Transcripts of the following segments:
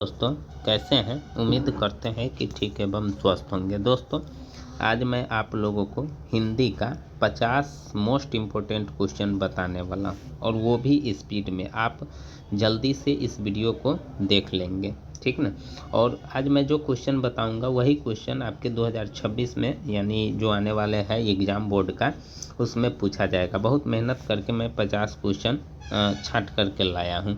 दोस्तों कैसे हैं। उम्मीद करते हैं कि ठीक एवं स्वस्थ होंगे। दोस्तों आज मैं आप लोगों को हिंदी का 50 मोस्ट इम्पोर्टेंट क्वेश्चन बताने वाला हूं और वो भी स्पीड में। आप जल्दी से इस वीडियो को देख लेंगे, ठीक ना। और आज मैं जो क्वेश्चन बताऊंगा वही क्वेश्चन आपके 2026 में यानी जो आने वाले हैं एग्ज़ाम बोर्ड का, उसमें पूछा जाएगा। बहुत मेहनत करके मैं 50 क्वेश्चन छांट करके लाया हूं।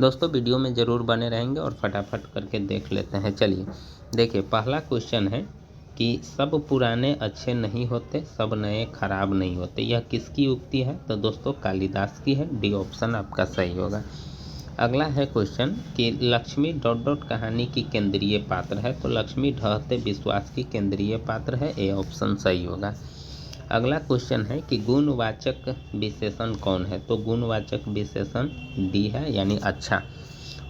दोस्तों वीडियो में ज़रूर बने रहेंगे और फटाफट करके देख लेते हैं। चलिए देखिए, पहला क्वेश्चन है कि सब पुराने अच्छे नहीं होते, सब नए खराब नहीं होते। यह किसकी उक्ति है? तो दोस्तों कालिदास की है। डी ऑप्शन आपका सही होगा। अगला है क्वेश्चन कि लक्ष्मी डॉट डॉट कहानी की केंद्रीय पात्र है। तो लक्ष्मी ढहते विश्वास की केंद्रीय पात्र है। ए ऑप्शन सही होगा। अगला क्वेश्चन है कि गुणवाचक विशेषण कौन है? तो गुणवाचक विशेषण डी है यानी अच्छा।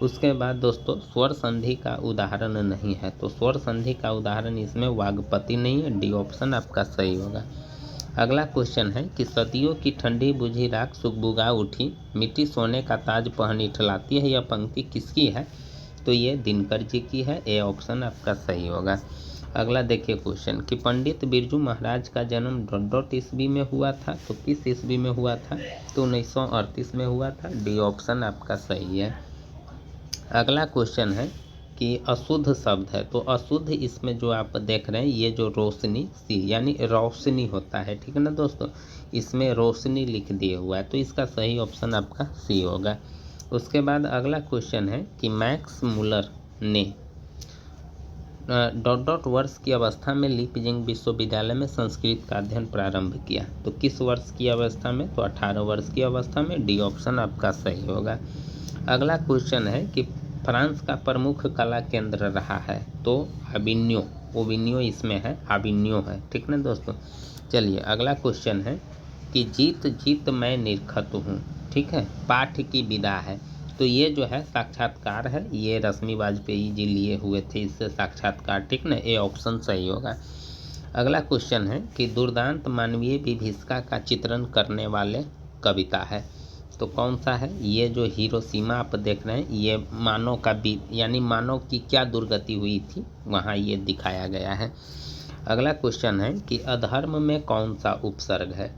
उसके बाद दोस्तों स्वर संधि का उदाहरण नहीं है। तो स्वर संधि का उदाहरण इसमें वागपति नहीं है। डी ऑप्शन आपका सही होगा। अगला क्वेश्चन है कि सदियों की ठंडी बुझी राख सुगबुगा उठी, मिट्टी सोने का ताज पहन इठलाती है। यह पंक्ति किसकी है? तो ये दिनकर जी की है। ए ऑप्शन आपका सही होगा। अगला देखिए क्वेश्चन कि पंडित बिरजू महाराज का जन्म डॉट डॉट ईस्वी में हुआ था। तो किस ईस्वी में हुआ था? तो 1938 में हुआ था। डी ऑप्शन आपका सही है। अगला क्वेश्चन है कि अशुद्ध शब्द है। तो अशुद्ध इसमें जो आप देख रहे हैं ये जो रोशनी सी यानी रोशनी होता है, ठीक है ना दोस्तों, इसमें रोशनी लिख दिए हुआ है। तो इसका सही ऑप्शन आपका सी होगा। उसके बाद अगला क्वेश्चन है कि मैक्स मुलर ने डॉट डॉट वर्ष की अवस्था में लीपजिंग विश्वविद्यालय में संस्कृत का अध्ययन प्रारंभ किया। तो किस वर्ष की अवस्था में? तो 18 वर्ष की अवस्था में। डी ऑप्शन आपका सही होगा। अगला क्वेश्चन है कि फ्रांस का प्रमुख कला केंद्र रहा है। तो ओविन्यो इसमें है, आविन्यो है, ठीक ना दोस्तों। चलिए अगला क्वेश्चन है कि जीत जीत मैं निरखत हूँ, ठीक है, पाठ की विदा है। तो ये जो है साक्षात्कार है, ये रश्मि वाजपेयी जी लिए हुए थे इससे साक्षात्कार, ठीक ना। ए ऑप्शन सही होगा। अगला क्वेश्चन है कि दुर्दांत मानवीय विभीषिका का चित्रण करने वाले कविता है। तो कौन सा है? ये जो हिरोशिमा आप देख रहे हैं ये मानव का यानी मानव की क्या दुर्गति हुई थी वहाँ ये दिखाया गया है। अगला क्वेश्चन है कि अधर्म में कौन सा उपसर्ग है?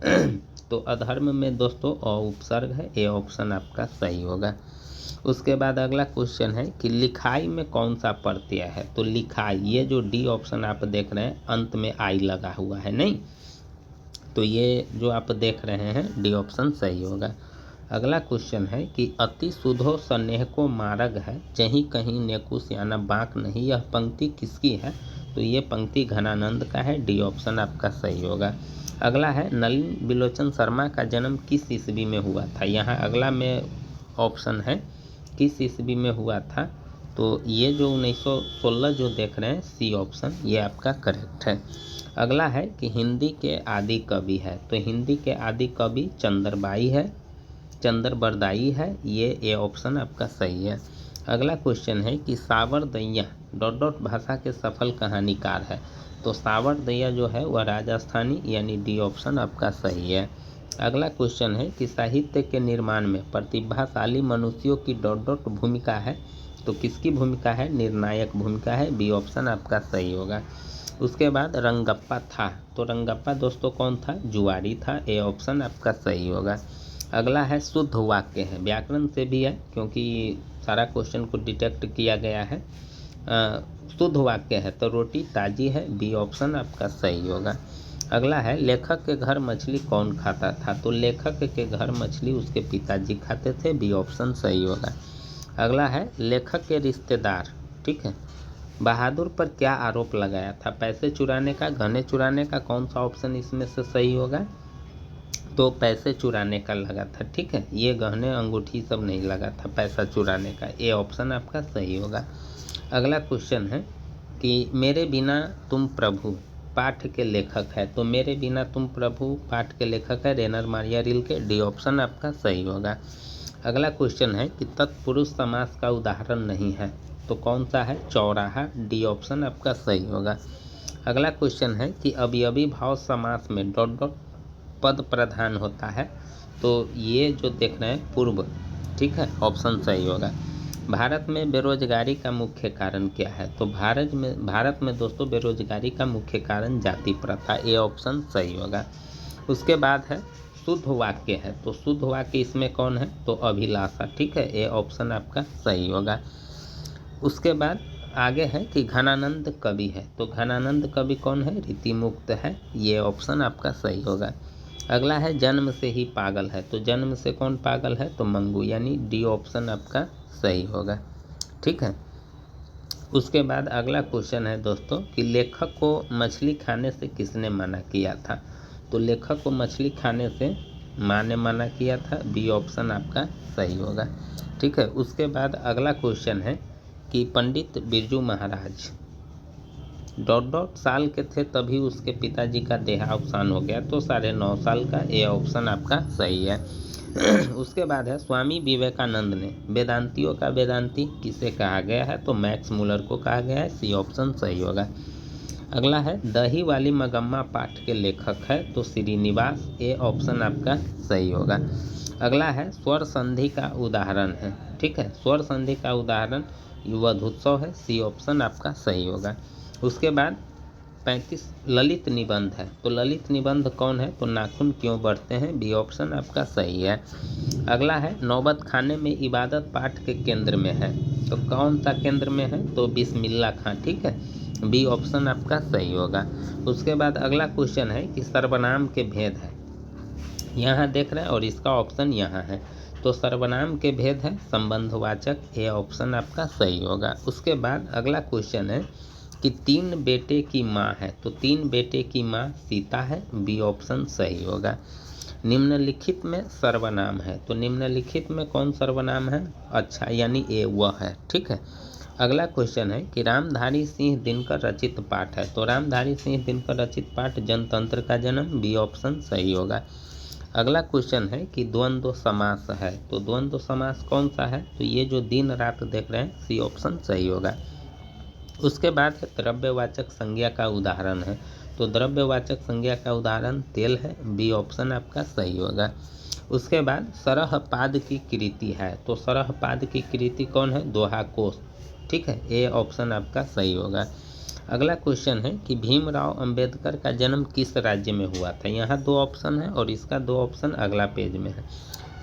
तो अधर्म में दोस्तों उपसर्ग है। ए ऑप्शन आपका सही होगा। उसके बाद अगला क्वेश्चन है कि लिखाई में कौन सा प्रत्यय है? तो लिखाई, ये जो डी ऑप्शन आप देख रहे हैं अंत में आई लगा हुआ है, नहीं, तो ये जो आप देख रहे हैं डी ऑप्शन सही होगा। अगला क्वेश्चन है कि अति सुधो स्नेह को मार्ग है, जहीं कहीं नेकु सियाना बाँक नहीं। यह पंक्ति किसकी है? तो ये पंक्ति घनानंद का है। डी ऑप्शन आपका सही होगा। अगला है नलिन बिलोचन शर्मा का जन्म किस ईस्वी में हुआ था? यहाँ अगला में ऑप्शन है किस ईस्वी में हुआ था। तो ये जो 1916 जो देख रहे हैं सी ऑप्शन ये आपका करेक्ट है। अगला है कि हिंदी के आदि कवि है। तो हिंदी के आदि कवि चंद्रबाई है, चंद्रबरदाई है। ये ए ऑप्शन आपका सही है। अगला क्वेश्चन है कि सावरदैया डॉट डॉट भाषा के सफल कहानीकार है। तो सावरदैया जो है वह राजस्थानी यानी डी ऑप्शन आपका सही है। अगला क्वेश्चन है कि साहित्य के निर्माण में प्रतिभाशाली मनुष्यों की डॉट डॉट भूमिका है। तो किसकी भूमिका है? निर्णायक भूमिका है। बी ऑप्शन आपका सही होगा। उसके बाद रंगप्पा था। तो रंगप्पा दोस्तों कौन था? जुआरी था। ए ऑप्शन आपका सही होगा। अगला है शुद्ध वाक्य है, व्याकरण से भी है क्योंकि सारा क्वेश्चन को डिटेक्ट किया गया है। शुद्ध वाक्य है तो रोटी ताजी है। बी ऑप्शन आपका सही होगा। अगला है लेखक के घर मछली कौन खाता था? तो लेखक के घर मछली उसके पिताजी खाते थे। बी ऑप्शन सही होगा। अगला है लेखक के रिश्तेदार, ठीक है, बहादुर पर क्या आरोप लगाया था? पैसे चुराने का, गहने चुराने का। कौन सा ऑप्शन इसमें से सही होगा? तो पैसे चुराने का लगा था, ठीक है, ये गहने अंगूठी सब नहीं लगा था, पैसा चुराने का। ए ऑप्शन आपका सही होगा। अगला क्वेश्चन है कि मेरे बिना तुम प्रभु पाठ के लेखक है। तो मेरे बिना तुम प्रभु पाठ के लेखक है रेनर मारिया रिल्के। डी ऑप्शन आपका सही होगा। अगला क्वेश्चन है कि तत्पुरुष समास का उदाहरण नहीं है। तो कौन सा है? चौराहा। डी ऑप्शन आपका सही होगा। अगला क्वेश्चन है कि अवयवी भाव समास में डॉट डॉट पद प्रधान होता है। तो ये जो देख रहे हैं पूर्व, ठीक है, ऑप्शन सही होगा। भारत में बेरोजगारी का मुख्य कारण क्या है? तो भारत में दोस्तों बेरोजगारी का मुख्य कारण जाति प्रथा, ये ऑप्शन सही होगा। उसके बाद है शुद्ध वाक्य है, तो शुद्ध वाक्य इसमें कौन है? तो अभिलाषा, ठीक है, ये ऑप्शन आपका सही होगा। उसके बाद आगे है कि घनानंद कवि है, तो घनानंद कवि कौन है? रीतिमुक्त है, ये ऑप्शन आपका सही होगा। अगला है जन्म से ही पागल है, तो जन्म से कौन पागल है? तो मंगू, यानी डी ऑप्शन आपका सही होगा, ठीक है। उसके बाद अगला क्वेश्चन है दोस्तों कि लेखक को मछली खाने से किसने मना किया था? तो लेखक को मछली खाने से माँ ने मना किया था, बी ऑप्शन आपका सही होगा, ठीक है। उसके बाद अगला क्वेश्चन है कि पंडित बिरजू महाराज ... साल के थे तभी उसके पिताजी का देहावसान हो गया, तो 9.5 साल का, ये ऑप्शन आपका सही है। उसके बाद है स्वामी विवेकानंद ने वेदांतियों का वेदांती किसे कहा गया है? तो मैक्स मुलर को कहा गया है, सी ऑप्शन सही होगा। अगला है दही वाली मगम्मा पाठ के लेखक है, तो श्रीनिवास, ए ऑप्शन आपका सही होगा। अगला है स्वर संधि का उदाहरण है, ठीक है, स्वर संधि का उदाहरण युवधोत्सव है, सी ऑप्शन आपका सही होगा। उसके बाद 35 ललित निबंध है, तो ललित निबंध कौन है? तो नाखून क्यों बढ़ते हैं, बी ऑप्शन आपका सही है। अगला है नौबत खाने में इबादत पाठ के केंद्र में है, तो कौन सा केंद्र में है? तो बिस्मिल्लाह खां, ठीक है, बी ऑप्शन आपका सही होगा। उसके बाद अगला क्वेश्चन है कि सर्वनाम के भेद है, यहाँ देख रहे हैं, और इसका ऑप्शन यहाँ है, तो सर्वनाम के भेद है संबंधवाचक, ये ऑप्शन आपका सही होगा। उसके बाद अगला क्वेश्चन है कि 3 बेटे की माँ है, तो 3 बेटे की माँ सीता है, बी ऑप्शन सही होगा। निम्नलिखित में सर्वनाम है, तो निम्नलिखित में कौन सर्वनाम है? अच्छा, यानी ए वह है, ठीक है। अगला क्वेश्चन है कि रामधारी सिंह दिनकर रचित पाठ है, तो रामधारी सिंह दिनकर रचित पाठ जनतंत्र का जन्म, बी ऑप्शन सही होगा। अगला क्वेश्चन है कि द्वंद्व समास है, तो द्वंद्व समास कौन सा है? तो ये जो दिन रात देख रहे हैं, सी ऑप्शन सही होगा। उसके बाद द्रव्यवाचक संज्ञा का उदाहरण है, तो द्रव्यवाचक संज्ञा का उदाहरण तेल है, बी ऑप्शन आपका सही होगा। उसके बाद सरहपाद की कृति है, तो सरहपाद की कृति कौन है? दोहा कोश, ठीक है, ए ऑप्शन आपका सही होगा। अगला क्वेश्चन है कि भीमराव अंबेडकर का जन्म किस राज्य में हुआ था? यहाँ 2 ऑप्शन है और इसका 2 ऑप्शन अगला पेज में है,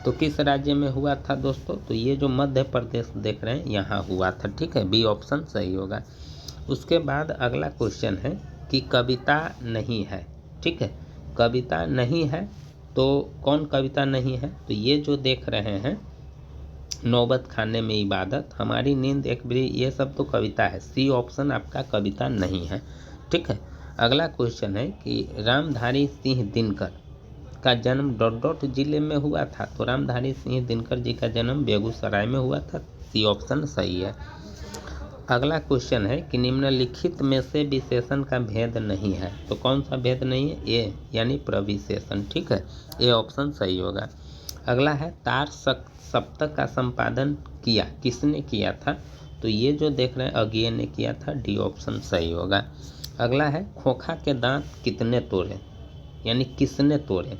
तो किस राज्य में हुआ था दोस्तों? तो ये जो मध्य प्रदेश देख रहे हैं, यहाँ हुआ था, ठीक है, बी ऑप्शन सही होगा। उसके बाद अगला क्वेश्चन है कि कविता नहीं है, ठीक है, कविता नहीं है, तो कौन कविता नहीं है? तो ये जो देख रहे हैं नौबत खाने में इबादत, हमारी नींद एक बड़ी, ये सब तो कविता है, सी ऑप्शन आपका कविता नहीं है, ठीक है। अगला क्वेश्चन है कि रामधारी सिंह दिनकर का जन्म ... जिले में हुआ था, तो रामधारी सिंह दिनकर जी का जन्म बेगूसराय में हुआ था, सी ऑप्शन सही है। अगला क्वेश्चन है कि निम्नलिखित में से विशेषण का भेद नहीं है, तो कौन सा भेद नहीं है? ए यानी प्रविशेषण, ठीक है, ए ऑप्शन सही होगा। अगला है तार सप्तक का संपादन किया किसने किया था? तो ये जो देख रहे हैं अज्ञे ने किया था, डी ऑप्शन सही होगा। अगला है खोखा के दांत कितने तोड़े, यानी किसने तोड़े?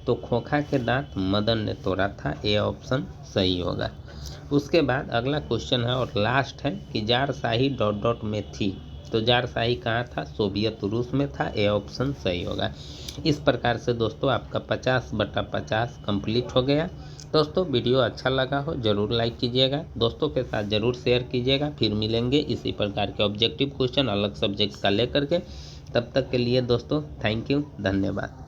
तो खोखा के दांत मदन ने तोड़ा था, ए ऑप्शन सही होगा। उसके बाद अगला क्वेश्चन है और लास्ट है कि जारशाही ... में थी, तो जारशाही कहाँ था? सोवियत रूस में था, ए ऑप्शन सही होगा। इस प्रकार से दोस्तों आपका 50/50 कंप्लीट हो गया। दोस्तों वीडियो अच्छा लगा हो जरूर लाइक कीजिएगा, दोस्तों के साथ जरूर शेयर कीजिएगा। फिर मिलेंगे इसी प्रकार के ऑब्जेक्टिव क्वेश्चन अलग सब्जेक्ट का लेकर के। तब तक के लिए दोस्तों थैंक यू, धन्यवाद।